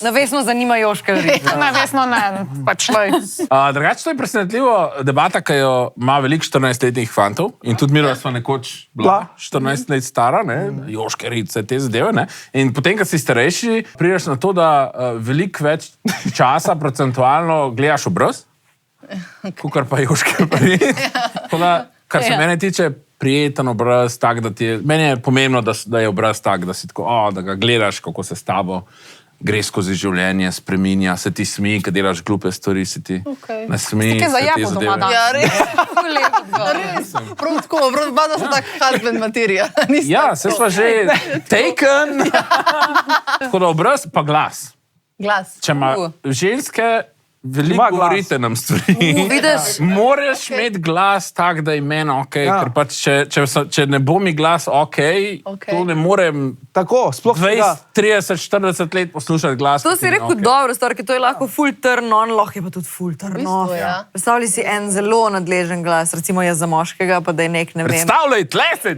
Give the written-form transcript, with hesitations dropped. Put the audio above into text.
Navesno zanima Joška Rica. Navesno ne, pač lej. Drugače, to je presenetljivo debata, ki jo ima veliko 14-letnih fantov in tudi mi smo nekoč bila 14 let stara, ne, Joške Rice, te zadeve, ne. In potem, ko si starejši, prideš na to, da veliko več časa procentualno gledaš obraz, kakor pa Joške Rice. Kar se mene tiče, prijeten obraz, tak, da ti je, meni je pomembno, da je obraz tak, da si tako, da ga gledaš, kako se s tabo gre skozi življenje, spreminja, se ti smi, kad delaš glupe stvari, se ti ne smi. Ste kaj za jabo doma dan? Ja, res. Prav tako, da so tak husband materija. Ja, se sva že taken. Tako da obraz pa glas. Glas. Če ima ženske, veliko govorite nam stvari. Moraš imeti glas tak, da je meni okej, ker pač če ne bo mi glas okej, to ne morem tako, sploh 20, 30, 40 let poslušati glas. To si rekel dobro, Storki, to je lahko full turn on, lahko je pa tudi full turn off. Predstavljaj si en zelo nadležen glas, recimo jaz za moškega, pa da je nek, ne vem. Predstavljaj, tle se,